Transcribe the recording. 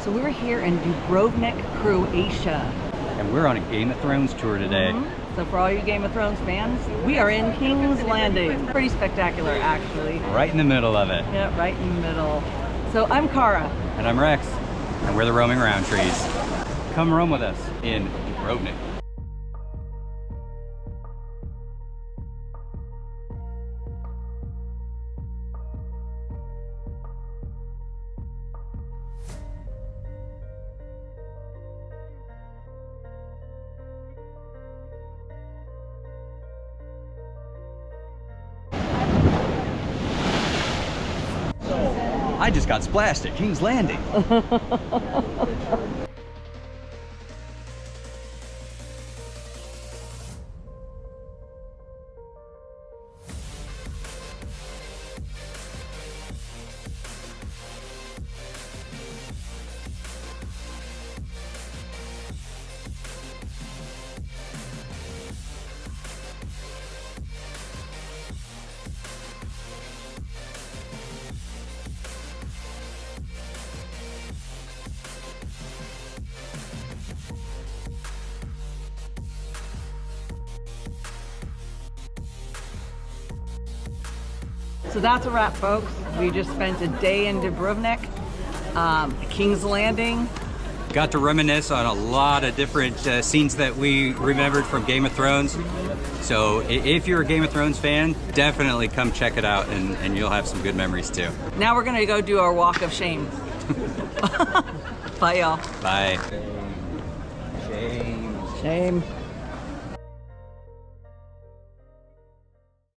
So we're here in Dubrovnik, Croatia. And we're on a Game of Thrones tour today. So for all you Game of Thrones fans, we are in King's Landing. Pretty spectacular, actually. Right in the middle of it. Yeah, right in the middle. So I'm Cara. And I'm Rex. And we're the roaming Rountrees. Come roam with us in Dubrovnik. I just got splashed at King's Landing. So that's a wrap, folks. We just spent a day in Dubrovnik, King's Landing. Got to reminisce on a lot of different scenes that we remembered from Game of Thrones. So if you're a Game of Thrones fan, definitely come check it out and you'll have some good memories too. Now we're gonna go do our walk of shame. Bye, y'all. Bye. Shame.